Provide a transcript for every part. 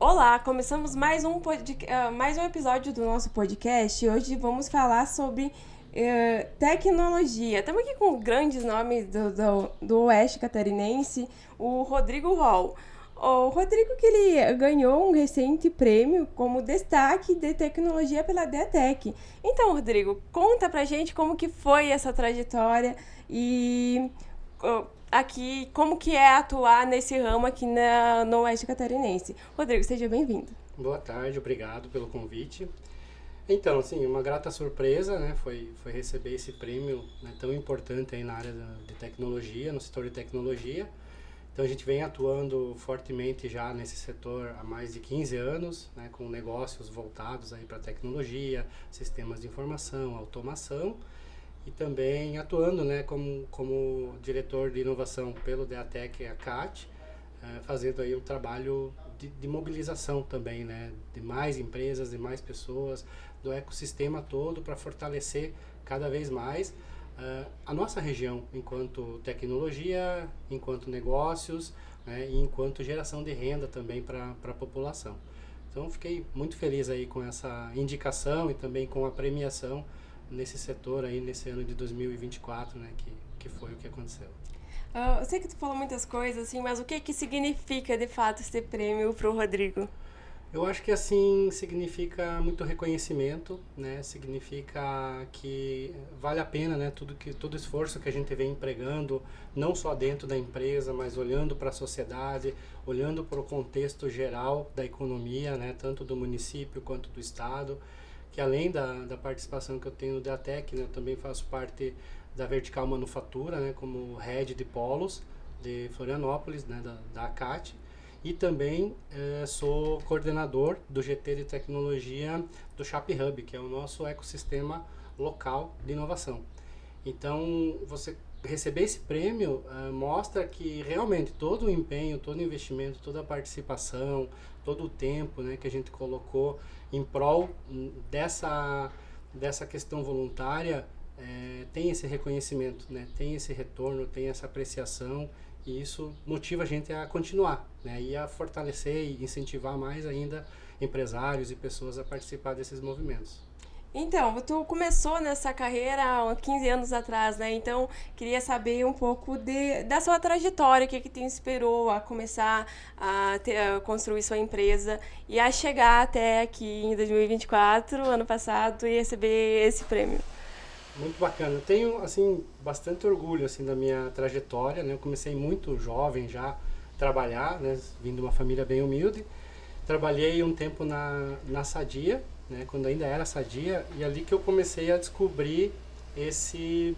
Olá, começamos mais um episódio do nosso podcast. Hoje vamos falar sobre tecnologia. Estamos aqui com grandes nomes do Oeste Catarinense, o Rodrigo Hall. O Rodrigo que ele ganhou um recente prêmio como destaque de tecnologia pela DEATEC. Então, Rodrigo, conta pra gente como que foi essa trajetória e aqui como que é atuar nesse ramo aqui no Oeste Catarinense. Rodrigo, seja bem-vindo. Boa tarde, obrigado pelo convite. Então, assim, uma grata surpresa, né, foi receber esse prêmio, né, tão importante aí na área de tecnologia, no setor de tecnologia. Então a gente vem atuando fortemente já nesse setor há mais de 15 anos, né, com negócios voltados aí para tecnologia, sistemas de informação, automação e também atuando, né, como diretor de inovação pelo DEATEC e a CAT, fazendo aí um trabalho de mobilização também, né, de mais empresas, de mais pessoas, do ecossistema todo para fortalecer cada vez mais a nossa região enquanto tecnologia, enquanto negócios, né, e enquanto geração de renda também para a população. Então fiquei muito feliz aí com essa indicação e também com a premiação nesse setor aí nesse ano de 2024, né, que foi o que aconteceu. Eu sei que tu falou muitas coisas, assim, mas o que significa de fato esse prêmio para o Rodrigo? Eu acho que assim significa muito reconhecimento, né? Significa que vale a pena, né? Todo esforço que a gente vem empregando, não só dentro da empresa, mas olhando para a sociedade, olhando para o contexto geral da economia, né? Tanto do município quanto do estado, que além da participação que eu tenho no DEATEC, né? Eu também faço parte da Vertical Manufatura, né? Como head de polos de Florianópolis, né? Da ACAT. E também sou coordenador do GT de Tecnologia do Shop Hub, que é o nosso ecossistema local de inovação. Então, você receber esse prêmio mostra que realmente todo o empenho, todo o investimento, toda a participação, todo o tempo, né, que a gente colocou em prol dessa questão voluntária tem esse reconhecimento, né, tem esse retorno, tem essa apreciação. E isso motiva a gente a continuar, né? E a fortalecer e incentivar mais ainda empresários e pessoas a participar desses movimentos. Então, tu começou nessa carreira há 15 anos atrás, né? Então, queria saber um pouco da sua trajetória, o que te inspirou a começar a construir sua empresa e a chegar até aqui em 2024, ano passado, e receber esse prêmio. Muito bacana. Eu tenho, assim, bastante orgulho, assim, da minha trajetória, né? Eu comecei muito jovem já a trabalhar, né? Vim de uma família bem humilde. Trabalhei um tempo na Sadia, né? Quando ainda era Sadia, e ali que eu comecei a descobrir esse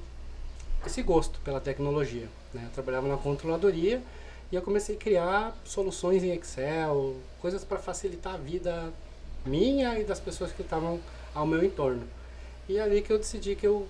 gosto pela tecnologia, né? Eu trabalhava na controladoria e eu comecei a criar soluções em Excel, coisas para facilitar a vida minha e das pessoas que estavam ao meu entorno. E é ali que eu decidi que eu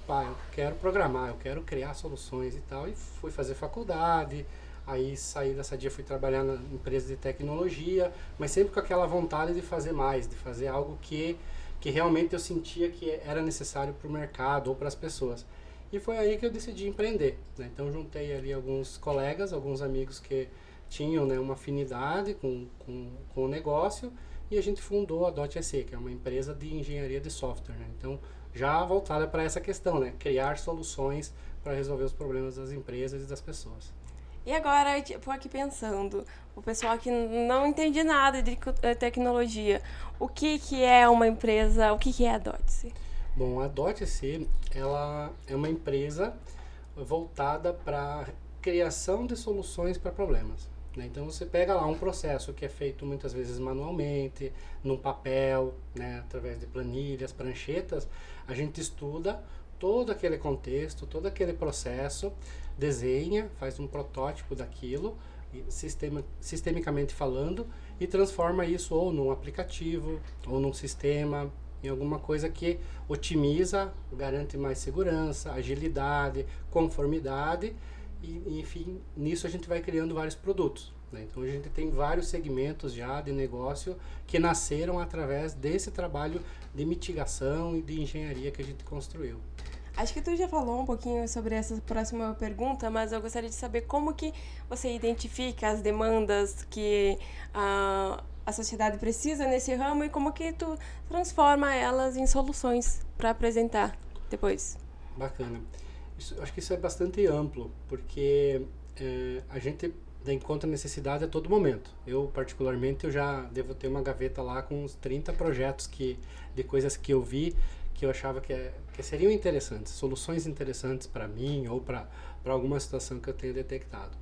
quero programar, eu quero criar soluções e tal. E fui fazer faculdade, aí saí dessa dia, fui trabalhar na empresa de tecnologia, mas sempre com aquela vontade de fazer mais, de fazer algo que realmente eu sentia que era necessário para o mercado ou para as pessoas. E foi aí que eu decidi empreender, né? Então juntei ali alguns colegas, alguns amigos que tinham, né, uma afinidade com o negócio e a gente fundou a .SC, que é uma empresa de engenharia de software, né? Então, já voltada para essa questão, né? Criar soluções para resolver os problemas das empresas e das pessoas. E agora, tipo, aqui pensando, o pessoal que não entende nada de tecnologia, o que é uma empresa, o que é a Dotse? Bom, a .SC, ela é uma empresa voltada para criação de soluções para problemas. Né? Então você pega lá um processo que é feito muitas vezes manualmente, num papel, né? Através de planilhas, pranchetas, a gente estuda todo aquele contexto, todo aquele processo, desenha, faz um protótipo daquilo, sistemicamente falando, e transforma isso ou num aplicativo, ou num sistema, em alguma coisa que otimiza, garante mais segurança, agilidade, conformidade, e enfim, nisso a gente vai criando vários produtos. Né? Então a gente tem vários segmentos já de negócio que nasceram através desse trabalho de mitigação e de engenharia que a gente construiu. Acho que tu já falou um pouquinho sobre essa próxima pergunta, mas eu gostaria de saber como que você identifica as demandas que a sociedade precisa nesse ramo e como que tu transforma elas em soluções para apresentar depois. Bacana. Acho que isso é bastante amplo, porque a gente encontra necessidade a todo momento. Eu, particularmente, eu já devo ter uma gaveta lá com uns 30 projetos de coisas que eu vi, que eu achava que seriam interessantes, soluções interessantes para mim ou para alguma situação que eu tenha detectado.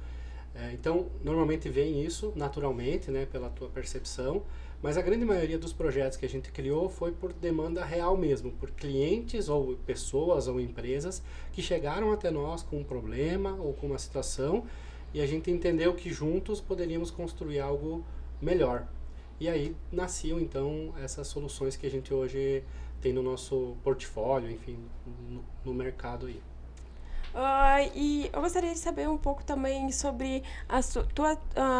Então, normalmente vem isso naturalmente, né, pela tua percepção, mas a grande maioria dos projetos que a gente criou foi por demanda real mesmo, por clientes ou pessoas ou empresas que chegaram até nós com um problema ou com uma situação e a gente entendeu que juntos poderíamos construir algo melhor. E aí nasciam então essas soluções que a gente hoje tem no nosso portfólio, enfim, no mercado aí. E eu gostaria de saber um pouco também sobre a tua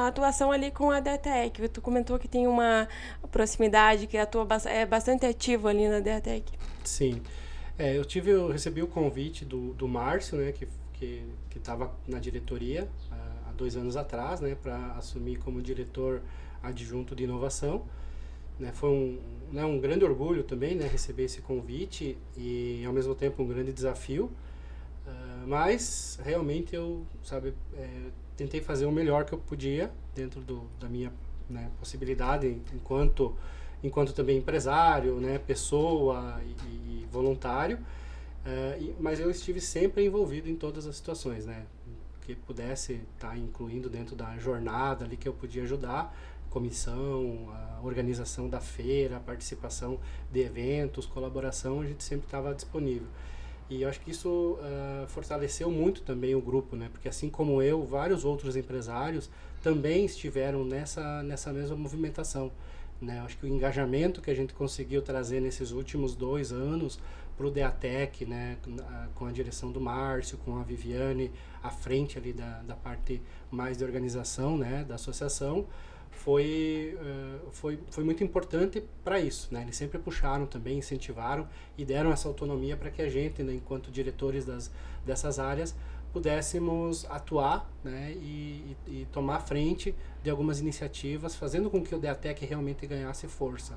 atuação ali com a DEATEC. Tu comentou que tem uma proximidade, que é bastante ativo ali na DEATEC. Sim. Eu recebi o convite do Márcio, né, que estava na diretoria há 2 anos atrás, né, para assumir como diretor adjunto de inovação. Né, foi um grande orgulho também, né, receber esse convite e, ao mesmo tempo, um grande desafio. Mas realmente eu tentei fazer o melhor que eu podia dentro da minha, né, possibilidade enquanto também empresário, né, pessoa e voluntário, mas eu estive sempre envolvido em todas as situações, né, que pudesse estar incluindo dentro da jornada ali que eu podia ajudar, comissão, a organização da feira, a participação de eventos, colaboração, a gente sempre estava disponível. E eu acho que isso fortaleceu muito também o grupo, né? Porque assim como eu, vários outros empresários também estiveram nessa mesma movimentação, né? Eu acho que o engajamento que a gente conseguiu trazer nesses últimos 2 anos para o DEATEC, né? Com a direção do Márcio, com a Viviane, à frente ali da parte mais de organização, né? Da associação, foi muito importante para isso, né? Eles sempre puxaram também, incentivaram e deram essa autonomia para que a gente, né, enquanto diretores dessas áreas, pudéssemos atuar, né, e tomar frente de algumas iniciativas, fazendo com que o DEATEC realmente ganhasse força.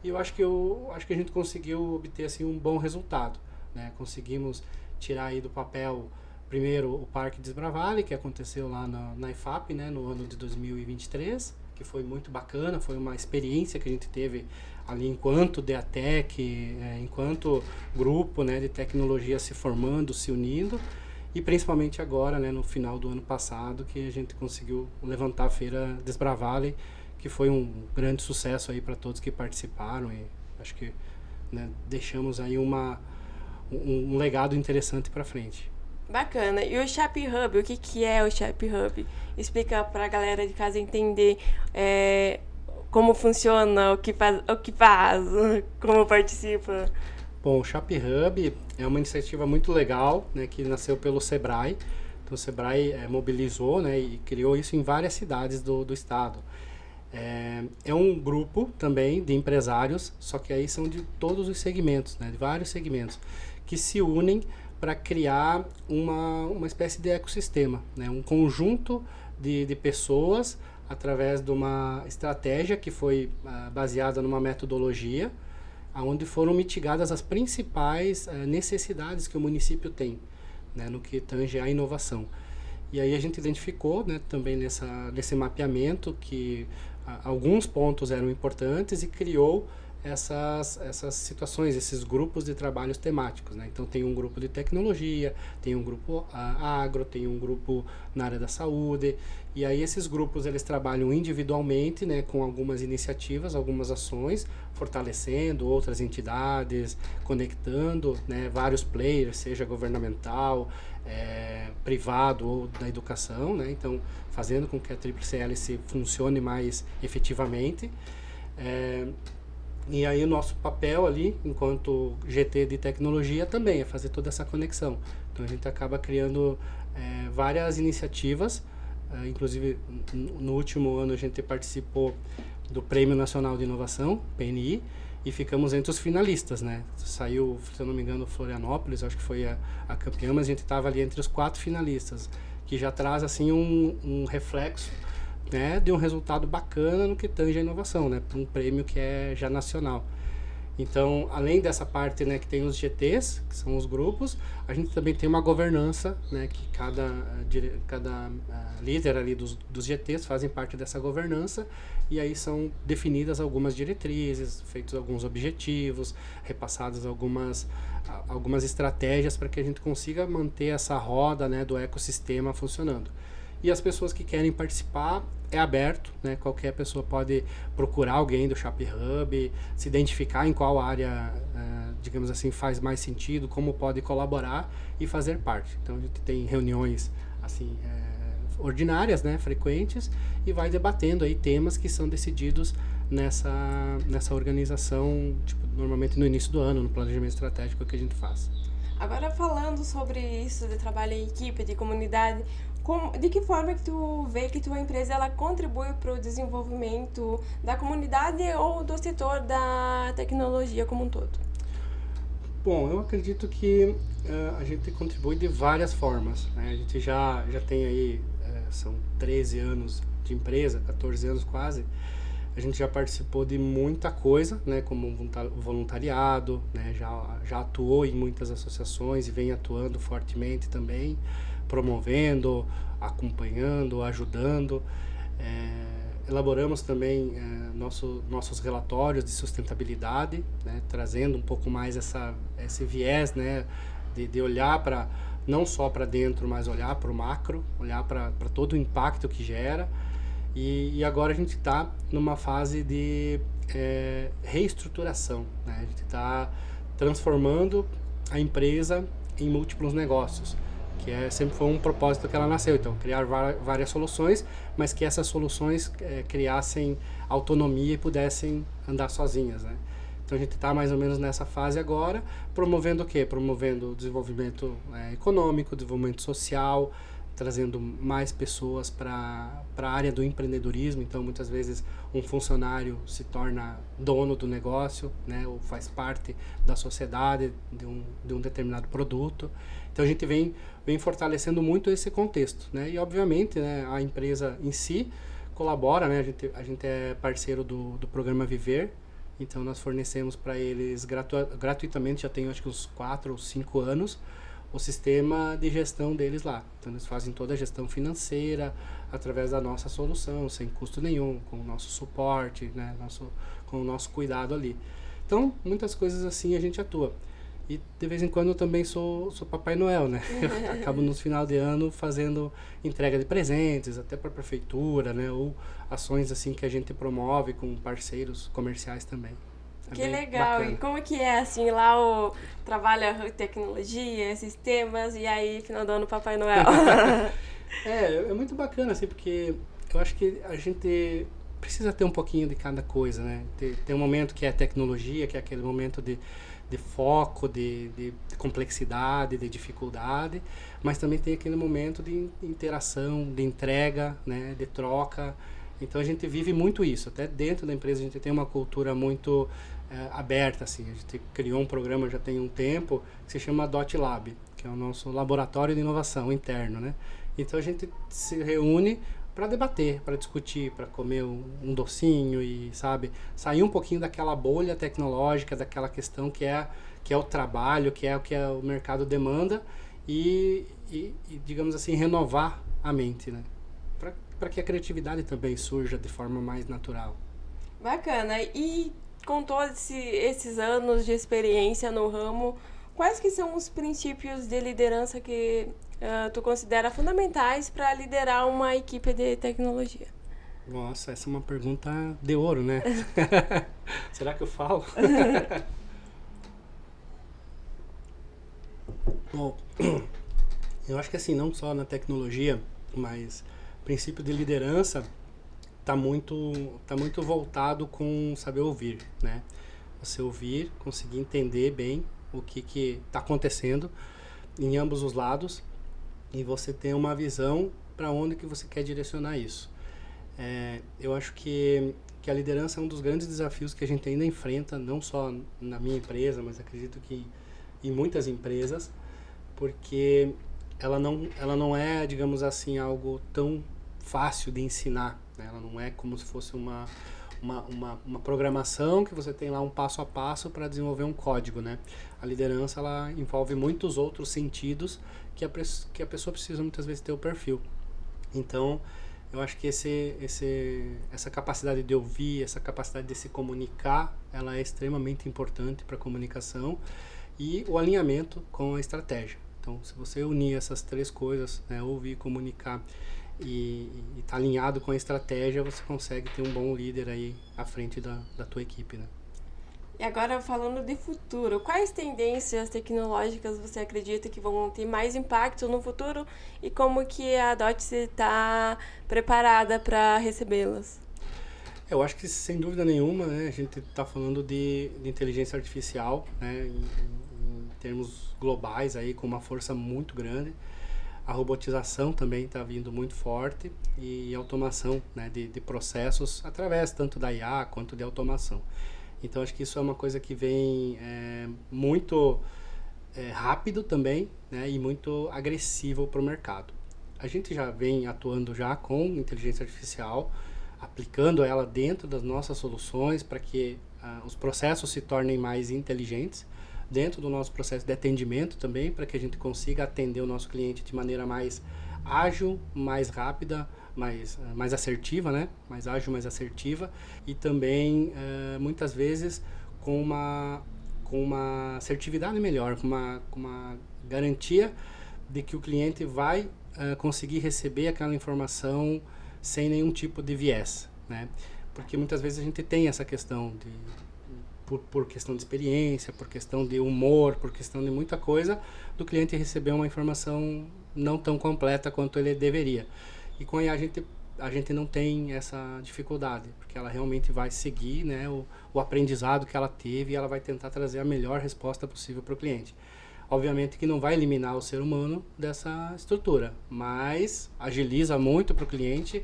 E eu acho que a gente conseguiu obter assim, um bom resultado, né? Conseguimos tirar aí do papel primeiro o Parque Desbravale, que aconteceu lá na IFAP, né, no ano de 2023, que foi muito bacana, foi uma experiência que a gente teve ali enquanto DEATEC, enquanto grupo, né, de tecnologia se formando, se unindo, e principalmente agora, né, no final do ano passado, que a gente conseguiu levantar a Feira Desbravale, que foi um grande sucesso aí para todos que participaram e acho que, né, deixamos aí um legado interessante para frente. Bacana. E o Chap Hub, o que é o Chap Hub? Explica para a galera de casa entender como funciona, o que faz, como participa. Bom, o Chap Hub é uma iniciativa muito legal, né, que nasceu pelo Sebrae. Então o Sebrae mobilizou, né, e criou isso em várias cidades do estado. É um grupo também de empresários, só que aí são de todos os segmentos, né, de vários segmentos, que se unem para criar uma espécie de ecossistema, né? Um conjunto de pessoas através de uma estratégia que foi baseada numa metodologia onde foram mitigadas as principais necessidades que o município tem, né, no que tange à inovação. E aí a gente identificou, né, também nesse mapeamento que alguns pontos eram importantes e criou essas situações, esses grupos de trabalhos temáticos, né? Então tem um grupo de tecnologia, tem um grupo agro, tem um grupo na área da saúde, e aí esses grupos eles trabalham individualmente, né, com algumas iniciativas, algumas ações, fortalecendo outras entidades, conectando, né, vários players, seja governamental, privado ou da educação, né? Então fazendo com que a Tríplice Hélice funcione mais efetivamente. E aí o nosso papel ali, enquanto GT de tecnologia, também é fazer toda essa conexão. Então a gente acaba criando várias iniciativas, inclusive no último ano a gente participou do Prêmio Nacional de Inovação, PNI, e ficamos entre os finalistas, né? Saiu, se eu não me engano, Florianópolis, acho que foi a campeã, mas a gente estava ali entre os 4 finalistas, que já traz assim um reflexo né, de um resultado bacana no que tange a inovação, né, para um prêmio que é já nacional. Então, além dessa parte, né, que tem os GTs, que são os grupos, a gente também tem uma governança, né, que cada líder ali dos GTs fazem parte dessa governança, e aí são definidas algumas diretrizes, feitos alguns objetivos, repassadas algumas estratégias para que a gente consiga manter essa roda, né, do ecossistema funcionando. E as pessoas que querem participar, é aberto, né? Qualquer pessoa pode procurar alguém do Shop Hub, se identificar em qual área, digamos assim, faz mais sentido, como pode colaborar e fazer parte. Então a gente tem reuniões assim, ordinárias, né? Frequentes, e vai debatendo aí temas que são decididos nessa organização, tipo, normalmente no início do ano, no planejamento estratégico que a gente faz. Agora, falando sobre isso de trabalho em equipe, de comunidade, de que forma que tu vê que tua empresa ela contribui para o desenvolvimento da comunidade ou do setor da tecnologia como um todo? Bom, eu acredito que a gente contribui de várias formas, né? A gente já tem aí, são 13 anos de empresa, 14 anos quase. A gente já participou de muita coisa, né, como voluntariado, né, já atuou em muitas associações e vem atuando fortemente também, promovendo, acompanhando, ajudando. Elaboramos também nossos relatórios de sustentabilidade, né, trazendo um pouco mais esse viés, né, de olhar para não só para dentro, mas olhar para o macro, olhar para todo o impacto que gera. E agora a gente está numa fase de reestruturação, né? A gente está transformando a empresa em múltiplos negócios, que sempre foi um propósito que ela nasceu. Então, criar várias soluções, mas que essas soluções criassem autonomia e pudessem andar sozinhas, né? Então a gente está mais ou menos nessa fase agora, promovendo o quê? Promovendo o desenvolvimento econômico, desenvolvimento social, trazendo mais pessoas para a área do empreendedorismo. Então muitas vezes um funcionário se torna dono do negócio, né, ou faz parte da sociedade de um determinado produto. Então a gente vem fortalecendo muito esse contexto, né, e obviamente, né, a empresa em si colabora, né, a gente é parceiro do programa Viver. Então nós fornecemos para eles gratuitamente, já tem acho que uns 4 ou 5 anos, o sistema de gestão deles lá. Então eles fazem toda a gestão financeira através da nossa solução, sem custo nenhum, com o nosso suporte, né, com o nosso cuidado ali. Então muitas coisas assim a gente atua. E de vez em quando eu também sou Papai Noel, né? Eu acabo no final de ano fazendo entrega de presentes, até para a prefeitura, né? Ou ações assim que a gente promove com parceiros comerciais também. Que legal! Bacana. E como que é assim, lá o trabalha tecnologia, sistemas, e aí final do ano Papai Noel? É muito bacana, assim, porque eu acho que a gente precisa ter um pouquinho de cada coisa, né? Tem um momento que é tecnologia, que é aquele momento de foco, de complexidade, de dificuldade, mas também tem aquele momento de interação, de entrega, né, de troca. Então a gente vive muito isso. Até dentro da empresa a gente tem uma cultura muito aberta, assim. A gente criou um programa já tem um tempo que se chama Dot Lab, que é o nosso laboratório de inovação interno, né? Então a gente se reúne para debater, para discutir, para comer um docinho e, sabe, sair um pouquinho daquela bolha tecnológica, daquela questão que é o trabalho, que é o que o mercado demanda e digamos assim, renovar a mente, né? Para que a criatividade também surja de forma mais natural. Bacana. E com todos esses anos de experiência no ramo, quais que são os princípios de liderança que tu considera fundamentais para liderar uma equipe de tecnologia? Nossa, essa é uma pergunta de ouro, né? Será que eu falo? Bom, eu acho que assim, não só na tecnologia, mas o princípio de liderança tá muito voltado com saber ouvir, né? Você ouvir, conseguir entender bem o que está acontecendo em ambos os lados e você ter uma visão para onde que você quer direcionar isso. Eu acho que a liderança é um dos grandes desafios que a gente ainda enfrenta, não só na minha empresa, mas acredito que em muitas empresas, porque ela não é, digamos assim, algo tão fácil de ensinar, né? Ela não é como se fosse uma programação que você tem lá um passo a passo para desenvolver um código, né? A liderança, ela envolve muitos outros sentidos que a pessoa precisa muitas vezes ter o perfil. Então, eu acho que essa capacidade de ouvir, essa capacidade de se comunicar, ela é extremamente importante para a comunicação e o alinhamento com a estratégia. Então, se você unir essas três coisas, né, ouvir, comunicar e estar alinhado com a estratégia, você consegue ter um bom líder aí à frente da tua equipe, né? E agora, falando de futuro, quais tendências tecnológicas você acredita que vão ter mais impacto no futuro e como que a Dotse está preparada para recebê-las? Eu acho que, sem dúvida nenhuma, né, a gente está falando de inteligência artificial, né, em termos globais, aí, com uma força muito grande. A robotização também está vindo muito forte e automação, né, de processos através tanto da IA quanto de automação. Então, acho que isso é uma coisa que vem muito rápido também, né, e muito agressivo para o mercado. A gente já vem atuando já com inteligência artificial, aplicando ela dentro das nossas soluções para que os processos se tornem mais inteligentes, dentro do nosso processo de atendimento também, para que a gente consiga atender o nosso cliente de maneira mais ágil, mais rápida, mais assertiva, né? Mais ágil, mais assertiva e também muitas vezes com uma assertividade melhor, com uma garantia de que o cliente vai conseguir receber aquela informação sem nenhum tipo de viés, né? Porque muitas vezes a gente tem essa questão por questão de experiência, por questão de humor, por questão de muita coisa, do cliente receber uma informação não tão completa quanto ele deveria. E com a IA a gente não tem essa dificuldade, porque ela realmente vai seguir, né, o aprendizado que ela teve e ela vai tentar trazer a melhor resposta possível para o cliente. Obviamente que não vai eliminar o ser humano dessa estrutura, mas agiliza muito para o cliente,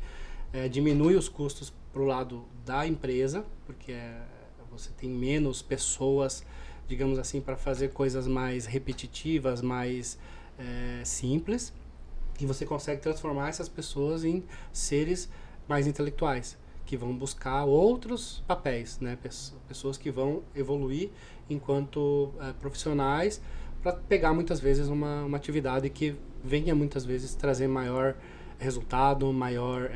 diminui os custos para o lado da empresa, porque você tem menos pessoas, digamos assim, para fazer coisas mais repetitivas, mais simples, e você consegue transformar essas pessoas em seres mais intelectuais, que vão buscar outros papéis, né? Pessoas que vão evoluir enquanto profissionais para pegar muitas vezes uma atividade que venha muitas vezes trazer maior resultado, maior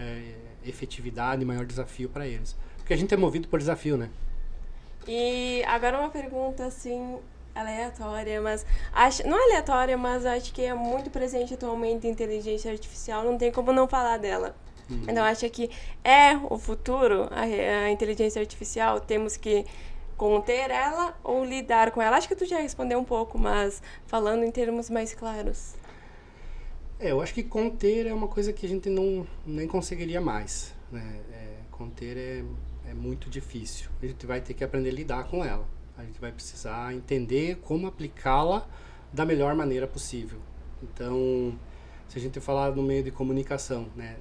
efetividade, maior desafio para eles. Porque a gente é movido por desafio, né? E agora uma pergunta assim aleatória, mas não é aleatória, mas acho que é muito presente atualmente a inteligência artificial, não tem como não falar dela. Então acho que é o futuro, a inteligência artificial, temos que conter ela ou lidar com ela. Acho que tu já respondeu um pouco, mas falando em termos mais claros. Eu acho que conter é uma coisa que a gente nem conseguiria mais, né? Conter é muito difícil. A gente vai ter que aprender a lidar com ela. A gente vai precisar entender como aplicá-la da melhor maneira possível. Então, se a gente falar no meio de comunicação, né,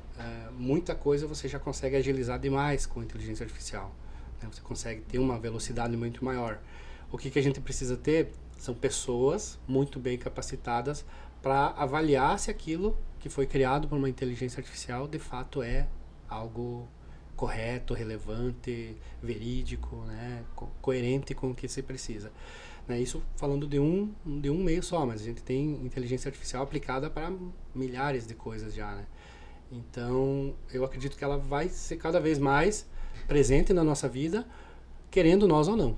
muita coisa você já consegue agilizar demais com a inteligência artificial, né? Você consegue ter uma velocidade muito maior. O que a gente precisa ter são pessoas muito bem capacitadas para avaliar se aquilo que foi criado por uma inteligência artificial de fato é algo correto, relevante, verídico, né, coerente com o que se precisa. Né, isso falando de um meio só, mas a gente tem inteligência artificial aplicada para milhares de coisas já, né? Então, eu acredito que ela vai ser cada vez mais presente na nossa vida, querendo nós ou não.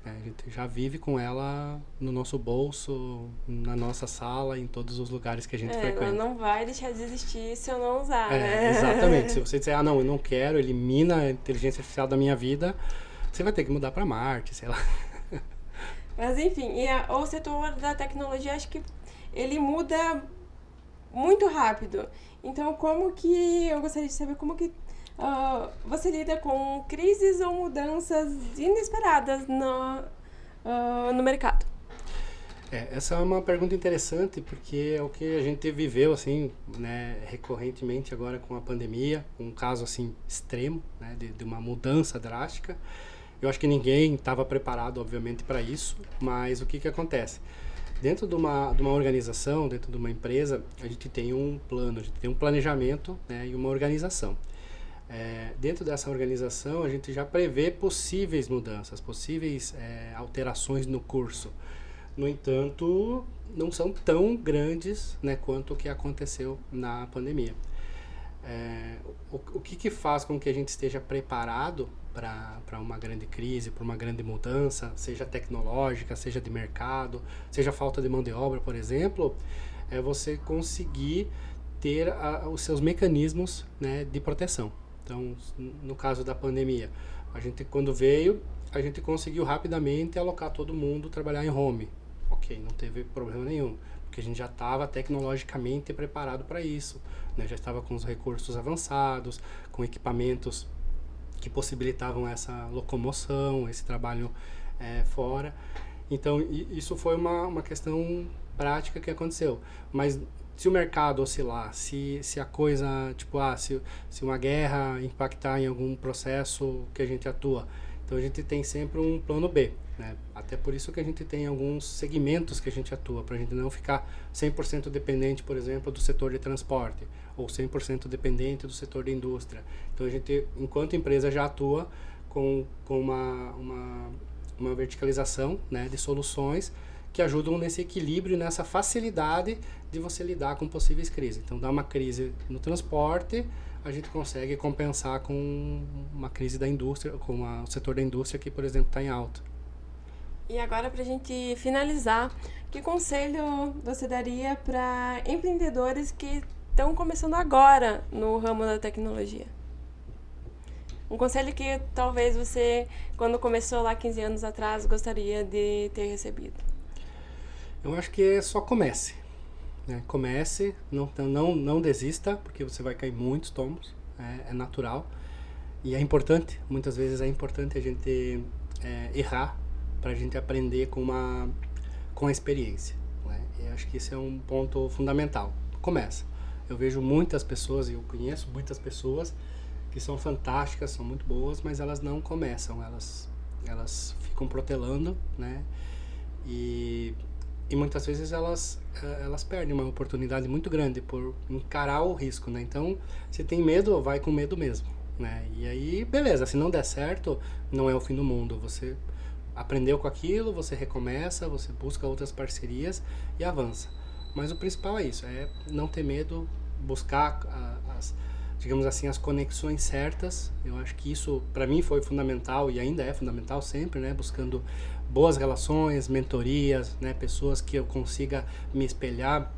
A gente já vive com ela no nosso bolso, na nossa sala, em todos os lugares que a gente frequenta. Ela não vai deixar de existir se eu não usar, né? Exatamente. Se você disser, não, eu não quero, elimina a inteligência artificial da minha vida, você vai ter que mudar para Marte, sei lá. Mas enfim, o setor da tecnologia, acho que ele muda muito rápido. Então, eu gostaria de saber como que você lida com crises ou mudanças inesperadas no mercado? Essa é uma pergunta interessante, porque é o que a gente viveu, assim, né, recorrentemente agora com a pandemia, um caso, assim, extremo, né, de uma mudança drástica. Eu acho que ninguém estava preparado, obviamente, para isso, mas o que acontece? Dentro de uma organização, dentro de uma empresa, a gente tem um plano, a gente tem um planejamento, né, e uma organização. Dentro dessa organização, a gente já prevê possíveis mudanças, possíveis alterações no curso. No entanto, não são tão grandes, né, quanto o que aconteceu na pandemia. O que faz com que a gente esteja preparado para uma grande crise, para uma grande mudança, seja tecnológica, seja de mercado, seja falta de mão de obra, por exemplo, é você conseguir ter os seus mecanismos, né, de proteção. Então, no caso da pandemia, a gente quando veio, a gente conseguiu rapidamente alocar todo mundo trabalhar em home. Ok, não teve problema nenhum, porque a gente já estava tecnologicamente preparado para isso, né? Já estava com os recursos avançados, com equipamentos que possibilitavam essa locomoção, esse trabalho fora. Então, isso foi uma questão prática que aconteceu. Mas se o mercado oscilar, se a coisa, tipo, se uma guerra impactar em algum processo que a gente atua, então a gente tem sempre um plano B, né? Até por isso que a gente tem alguns segmentos que a gente atua, para a gente não ficar 100% dependente, por exemplo, do setor de transporte, ou 100% dependente do setor de indústria. Então a gente, enquanto empresa, já atua com uma verticalização, né, de soluções que ajudam nesse equilíbrio, nessa facilidade de você lidar com possíveis crises. Então, dá uma crise no transporte, a gente consegue compensar com uma crise da indústria, com o setor da indústria que, por exemplo, está em alta. E agora, para a gente finalizar, que conselho você daria para empreendedores que estão começando agora no ramo da tecnologia? Um conselho que talvez você, quando começou lá 15 anos atrás, gostaria de ter recebido. Eu acho que só comece. Né? Comece, não desista, porque você vai cair muitos tombos, é natural. E é importante, muitas vezes é importante a gente errar para a gente aprender com a experiência. Né? E acho que esse é um ponto fundamental. Começa. Eu vejo muitas pessoas, e eu conheço muitas pessoas que são fantásticas, são muito boas, mas elas não começam, elas ficam protelando, né? E muitas vezes elas perdem uma oportunidade muito grande por encarar o risco, né? Então, se tem medo, vai com medo mesmo, né? E aí, beleza, se não der certo, não é o fim do mundo. Você aprendeu com aquilo, você recomeça, você busca outras parcerias e avança. Mas o principal é isso, é não ter medo, buscar digamos assim, as conexões certas. Eu acho que isso, para mim, foi fundamental e ainda é fundamental sempre, né? Buscando boas relações, mentorias, né? Pessoas que eu consiga me espelhar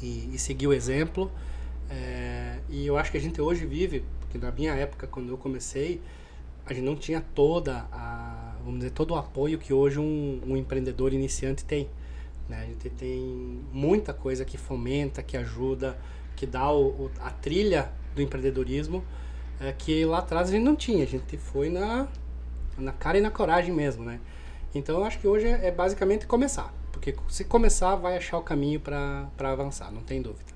e seguir o exemplo. E eu acho que a gente hoje vive, porque na minha época, quando eu comecei, a gente não tinha vamos dizer, todo o apoio que hoje um empreendedor iniciante tem. Né? A gente tem muita coisa que fomenta, que ajuda, que dá a trilha do empreendedorismo, que lá atrás a gente não tinha, a gente foi na cara e na coragem mesmo, né? Então eu acho que hoje é basicamente começar, porque se começar vai achar o caminho para avançar, não tem dúvida.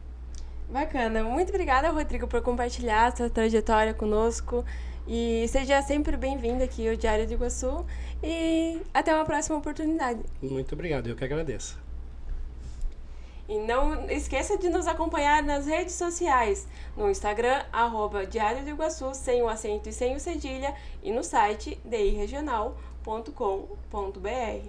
Bacana, muito obrigada, Rodrigo, por compartilhar essa trajetória conosco e seja sempre bem-vindo aqui ao Diário do Iguaçu e até uma próxima oportunidade. Muito obrigado, eu que agradeço. E não esqueça de nos acompanhar nas redes sociais, no Instagram, @Diário do Iguaçu, sem o acento e sem o cedilha, e no site diregional.com.br.